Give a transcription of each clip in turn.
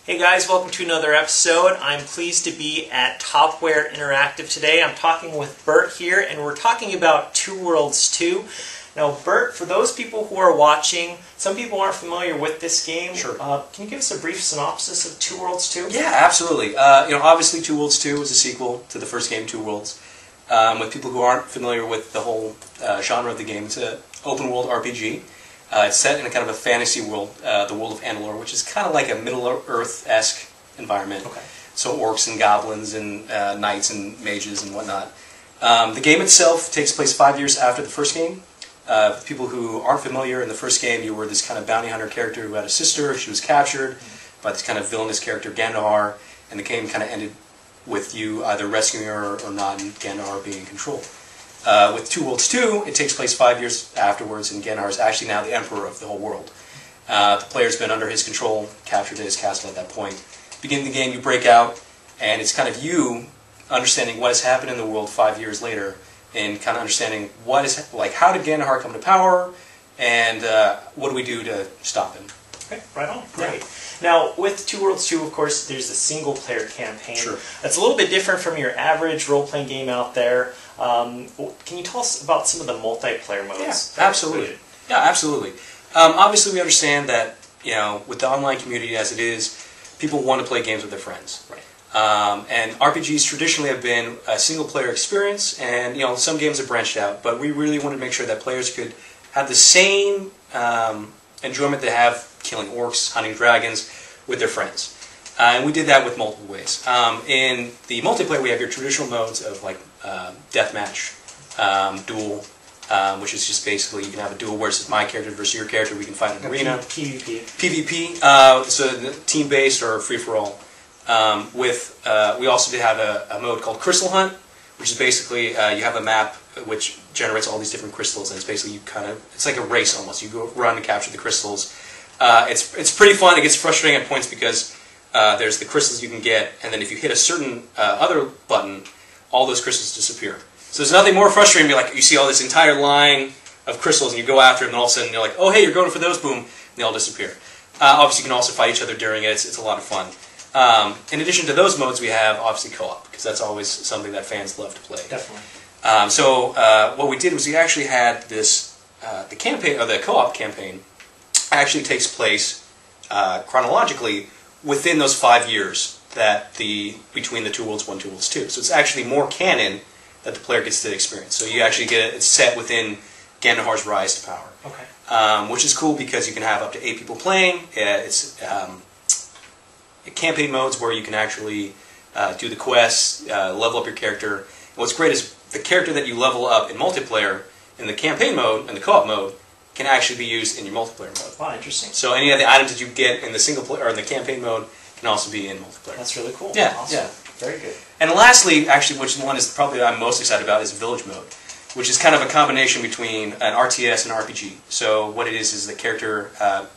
Hey guys, welcome to another episode. I'm pleased to be at Topware Interactive today. I'm talking with Bert here, and we're talking about Two Worlds 2. Now, Bert, for those people who are watching, some people aren't familiar with this game. Sure. Can you give us a brief synopsis of Two Worlds 2? Yeah, absolutely. Obviously, Two Worlds 2 is a sequel to the first game, Two Worlds. With people who aren't familiar with the whole genre of the game, it's an open-world RPG. It's set in a kind of a fantasy world, the world of Andalore, which is kind of like a Middle-earth-esque environment. Okay. So orcs and goblins and knights and mages and whatnot. The game itself takes place 5 years after the first game. For people who aren't familiar, in the first game you were this kind of bounty hunter character who had a sister. She was captured by this kind of villainous character, Gandahar, and the game kind of ended with you either rescuing her or not, and Gandahar being in control. With Two Worlds 2, it takes place 5 years afterwards, and Gandahar is actually now the emperor of the whole world. The player's been under his control, captured in his castle at that point. Beginning of the game, you break out, and it's kind of you understanding what has happened in the world 5 years later, and kind of understanding what is, like, how did Gandahar come to power, and what do we do to stop him? Okay, right on. Great. Yeah. Now, with Two Worlds 2, of course, there's a single-player campaign. Sure. That's a little bit different from your average role-playing game out there. Can you tell us about some of the multiplayer modes? Yeah, absolutely. Yeah, absolutely. Obviously, we understand that, with the online community as it is, people want to play games with their friends. Right. And RPGs traditionally have been a single-player experience, and some games have branched out, but we really wanted to make sure that players could have the same enjoyment they have killing orcs, hunting dragons with their friends. And we did that with multiple ways. In the multiplayer, we have your traditional modes of like deathmatch, duel, which is just basically you can have a duel where it's my character versus your character. We can fight in an arena. PvP. PvP, so team-based or free-for-all. We also did have a mode called Crystal Hunt, which is basically you have a map which generates all these different crystals, and it's basically it's like a race almost. You go run and capture the crystals. It's pretty fun. It gets frustrating at points because there's the crystals you can get, and then if you hit a certain other button, all those crystals disappear. So there's nothing more frustrating than you see all this entire line of crystals, and you go after them, and all of a sudden you're like, oh hey, you're going for those, boom, and they all disappear. Obviously you can also fight each other during it. It's a lot of fun. In addition to those modes, we have obviously co-op, because that's always something that fans love to play. Definitely. So what we did was we actually had this, the campaign, or the co-op campaign, actually takes place chronologically within those 5 years between the Two Worlds 1 and Two Worlds 2. So it's actually more canon that the player gets to experience. So you actually it's set within Gandahar's rise to power. Okay. Which is cool because you can have up to 8 people playing. It's campaign modes where you can actually do the quests, level up your character. And what's great is the character that you level up in multiplayer in the campaign mode and the co-op mode can actually be used in your multiplayer mode. Wow, interesting. So any of the items that you get in the single player or in the campaign mode can also be in multiplayer. That's really cool. Yeah, awesome. yeah. Very good. And lastly, actually, which one is probably I'm most excited about is Village mode, which is kind of a combination between an RTS and an RPG. So what it is the character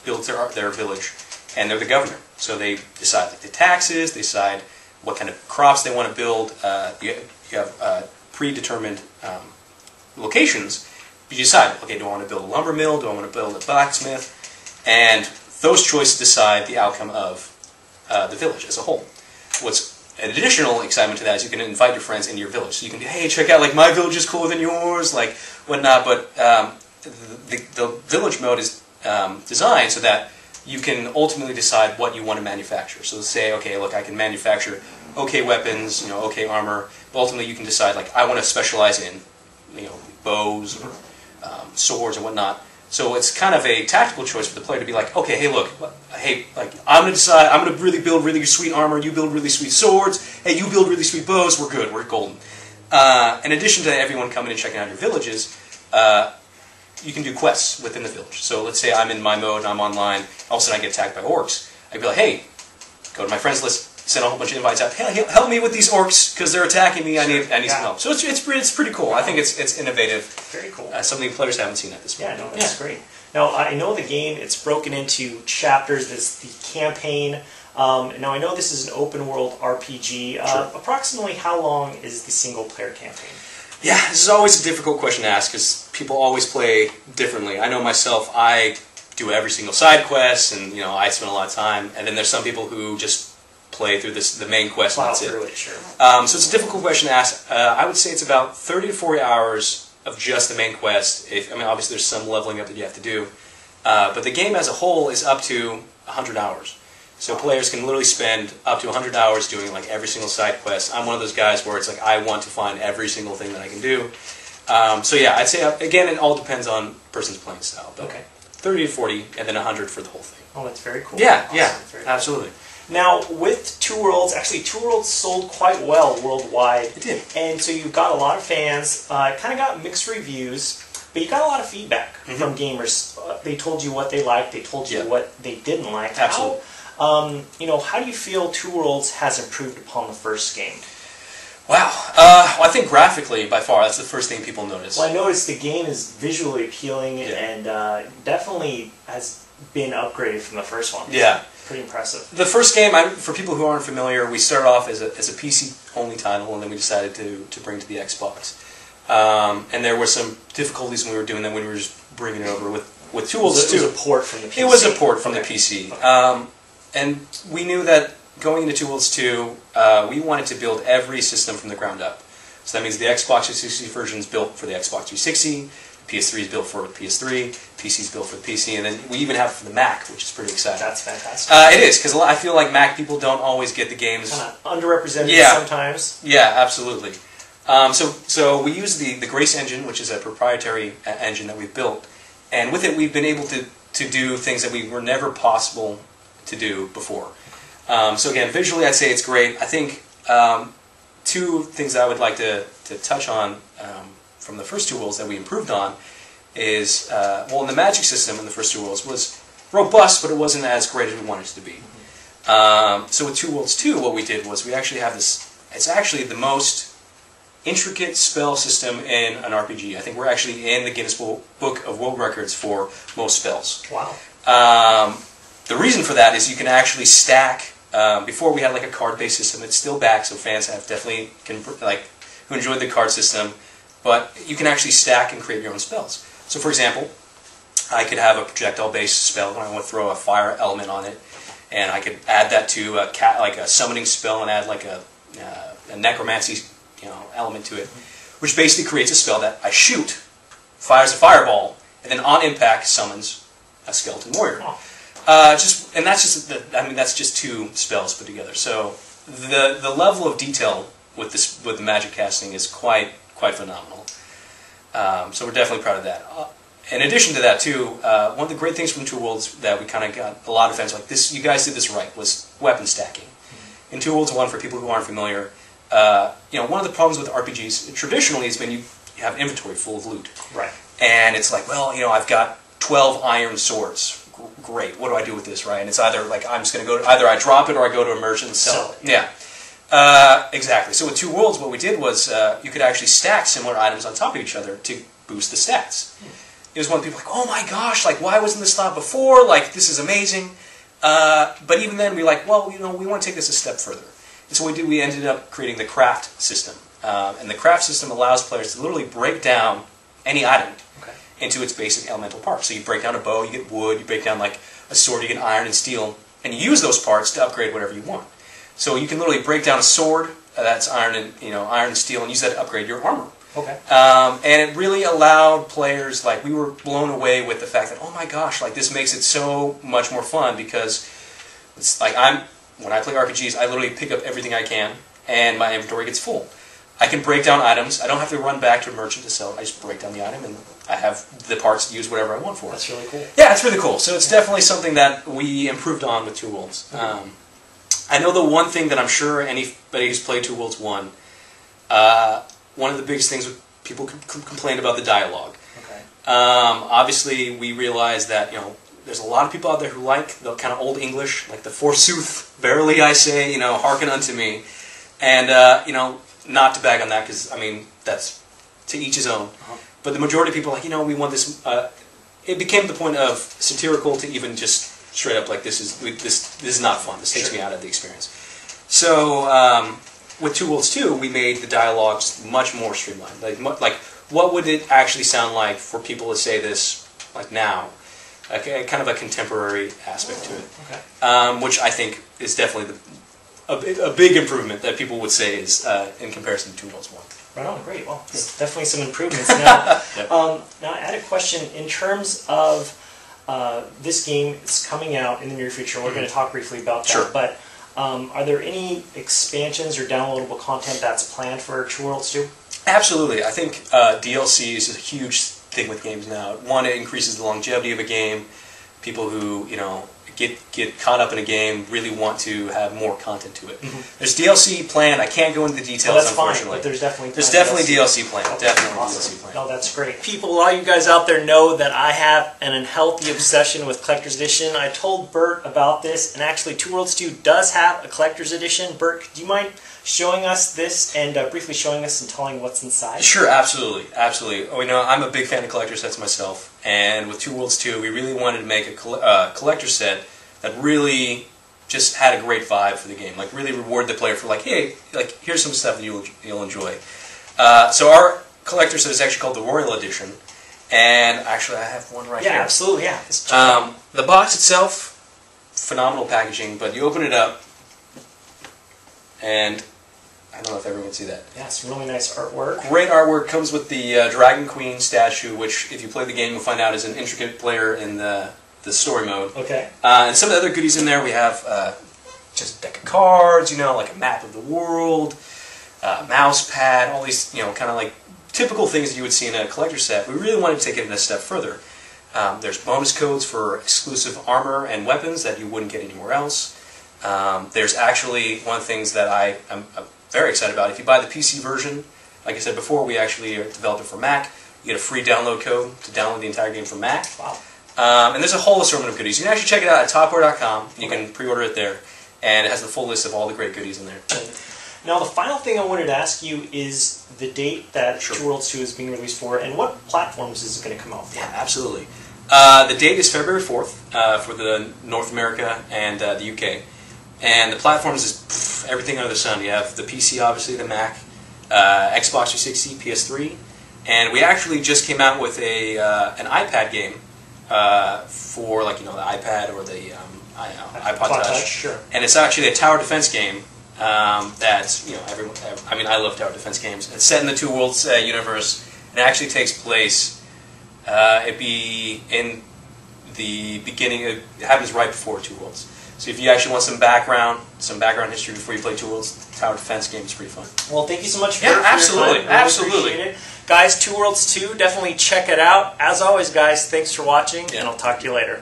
builds their village, and they're the governor. So they decide the taxes, they decide what kind of crops they want to build. You have predetermined locations. You decide, okay, do I want to build a lumber mill? Do I want to build a blacksmith? And those choices decide the outcome of the village as a whole. What's an additional excitement to that is you can invite your friends into your village. So you can, hey, check out, like, my village is cooler than yours, like, whatnot. But the village mode is designed so that you can ultimately decide what you want to manufacture. So say, okay, look, I can manufacture okay weapons, okay armor. But ultimately, you can decide, like, I want to specialize in, bows or swords and whatnot. So it's kind of a tactical choice for the player to be like, okay, hey, look, I'm going to decide, I'm going to really build really sweet armor, you build really sweet swords, hey, you build really sweet bows, we're good, we're golden. In addition to everyone coming and checking out your villages, you can do quests within the village. So let's say I'm in my mode, I'm online, all of a sudden I get attacked by orcs. I'd be like, hey, go to my friends list, send a whole bunch of invites out. Hey, help me with these orcs because they're attacking me. I need some help. So it's pretty cool. I think it's innovative. Very cool. Something players haven't seen at this point. Yeah, no, that's great. Now I know the game. It's broken into chapters. There's the campaign. Now I know this is an open world RPG. Sure. Approximately how long is the single player campaign? Yeah, this is always a difficult question to ask because people always play differently. I know myself. I do every single side quest, and I spend a lot of time. And then there's some people who just play through the main quest and that's it. Sure. So it's a difficult question to ask. I would say it's about 30 to 40 hours of just the main quest. Obviously there's some leveling up that you have to do, but the game as a whole is up to 100 hours. So players can literally spend up to 100 hours doing like every single side quest. I'm one of those guys where it's like I want to find every single thing that I can do. So yeah, I'd say again it all depends on person's playing style. But Okay. 30 to 40, and then 100 for the whole thing. Oh, that's very cool. Yeah, Awesome. yeah, Very cool. absolutely. Now, with Two Worlds, actually, Two Worlds sold quite well worldwide. It did. And so you've got a lot of fans. Kind of got mixed reviews, but you got a lot of feedback from gamers. They told you what they liked. They told you what they didn't like. Absolutely. How do you feel Two Worlds has improved upon the first game? Wow. I think graphically, by far, that's the first thing people notice. Well, I noticed the game is visually appealing and definitely has been upgraded from the first one. Yeah. Pretty impressive. The first game, for people who aren't familiar, we started off as a PC-only title, and then we decided to bring to the Xbox. And there were some difficulties when we were doing that when we were just bringing it over with Two Worlds 2. It was a port from the PC. It was a port from the PC. Okay. And we knew that going into Two Worlds 2, we wanted to build every system from the ground up. So that means the Xbox 360 version is built for the Xbox 360, PS3 is built for the PS3, PC is built for the PC, and then we even have it for the Mac, which is pretty exciting. That's fantastic. It is, because I feel like Mac people don't always get the games. Kind of underrepresented sometimes. Yeah, absolutely. So we use the Grace engine, which is a proprietary engine that we've built, and with it we've been able to do things that we were never possible to do before. So again, visually I'd say it's great. I think two things that I would like to touch on from the first Two Worlds that we improved on is, in the magic system in the first Two Worlds was robust, but it wasn't as great as we wanted it to be. So with Two Worlds 2, what we did was we actually have this, it's actually the most intricate spell system in an RPG. I think we're actually in the Guinness Book of World Records for most spells. Wow. The reason for that is you can actually stack. Before we had like a card-based system. It's still back, so fans have definitely who enjoyed the card system. But you can actually stack and create your own spells. So, for example, I could have a projectile-based spell and I want to throw a fire element on it, and I could add that to a summoning spell and add like a necromancy element to it, which basically creates a spell that I shoot, fires a fireball, and then on impact summons a skeleton warrior. Oh. That's just two spells put together. So the level of detail with the magic casting is quite phenomenal. So we're definitely proud of that. In addition to that, too, one of the great things from Two Worlds that we kind of got a lot of fans like this. You guys did this right. Was weapon stacking. In Two Worlds 1, for people who aren't familiar, one of the problems with RPGs traditionally has been you have inventory full of loot. Right. And it's like, I've got 12 iron swords. Great, what do I do with this, right? And it's either like I'm just going to either I drop it or I go to a merchant and sell it. Yeah, exactly. So with Two Worlds, what we did was you could actually stack similar items on top of each other to boost the stats. It was one of the people like, oh my gosh, like why wasn't this thought before? Like this is amazing. But even then, we we want to take this a step further. And so what we did, we ended up creating the craft system, and the craft system allows players to literally break down any item into its basic elemental parts. So you break down a bow, you get wood, you break down like a sword, you get iron and steel, and you use those parts to upgrade whatever you want. So you can literally break down a sword that's iron and steel, and use that to upgrade your armor. Okay. And it really allowed players, like, we were blown away with the fact that, oh my gosh, like, this makes it so much more fun, because it's like when I play RPGs, I literally pick up everything I can, and my inventory gets full. I can break down items. I don't have to run back to a merchant to sell it. I just break down the item, and I have the parts to use whatever I want for it. That's really cool. Yeah, it's really cool. So it's definitely something that we improved on with Two Worlds. I know the one thing that I'm sure anybody who's played Two Worlds 1, one of the biggest things people complain about the dialogue. Okay. Obviously, we realize that there's a lot of people out there who like the kind of old English, like the forsooth, verily I say, hearken unto me, and not to bag on that, because I mean that's to each his own. But the majority of people are like, we want this. It became the point of satirical to even just straight up like this is not fun. This takes me out of the experience. So with Two Worlds 2, we made the dialogues much more streamlined. Like what would it actually sound like for people to say this like now? kind of a contemporary aspect to it, Okay. which I think is definitely a big improvement that people would say is in comparison to Two Worlds 1. Right on, great. Well, there's definitely some improvements now. Yep. Now, I had a question in terms of this game. It's coming out in the near future. We're going to talk briefly about that. Sure. But are there any expansions or downloadable content that's planned for Two Worlds 2? Absolutely. I think DLC is a huge thing with games now. One, it increases the longevity of a game. People who, get caught up in a game really want to have more content to it. Mm-hmm. There's DLC planned. I can't go into the details, Well, that's unfortunately. fine, but there's definitely DLC planned. Okay, Definitely awesome. DLC planned. No, that's great. People, all you guys out there know that I have an unhealthy obsession with Collector's Edition. I told Bert about this, and actually Two Worlds 2 does have a Collector's Edition. Bert, do you mind showing us this and briefly showing us and telling what's inside? Sure, absolutely. I'm a big fan of collector sets myself, and with Two Worlds 2, we really wanted to make a collector set that really just had a great vibe for the game, like really reward the player for hey, here's some stuff that you'll enjoy. So our collector set is actually called the Royal Edition, and actually I have one right here. Yeah, absolutely, yeah. The box itself, phenomenal packaging, but you open it up, and I don't know if everyone can see that. Yeah, some really nice artwork. Great artwork. Comes with the Dragon Queen statue, which, if you play the game, you'll find out is an intricate player in the story mode. Okay. And some of the other goodies in there, we have just a deck of cards, like a map of the world, mouse pad, all these, kind of like typical things that you would see in a collector set. We really wanted to take it a step further. There's bonus codes for exclusive armor and weapons that you wouldn't get anywhere else. There's actually one of the things that I'm very excited about. If you buy the PC version, like I said before, we actually developed it for Mac. You get a free download code to download the entire game from Mac. Wow. And there's a whole assortment of goodies. You can actually check it out at topware.com. You can pre-order it there, and it has the full list of all the great goodies in there. Now, the final thing I wanted to ask you is the date that Sure. Two Worlds 2 is being released for, and what platforms is it going to come out for? Yeah, absolutely. The date is February 4th for the North America and the UK. And the platforms is everything under the sun. You have the PC, obviously, the Mac, Xbox 360, PS3, and we actually just came out with an iPad game for the iPad or the iPod Touch. Sure. And it's actually a tower defense game that's everyone. I love tower defense games. It's set in the Two Worlds universe, and it actually takes place. It'd be in the beginning. It happens right before Two Worlds. So if you actually want some background history before you play Two Worlds, tower defense game is pretty fun. Well, thank you so much for, Yeah, for absolutely, your time. Really absolutely. appreciate it. Guys, Two Worlds 2, definitely check it out. As always, guys, thanks for watching, Yeah. and I'll talk to you later.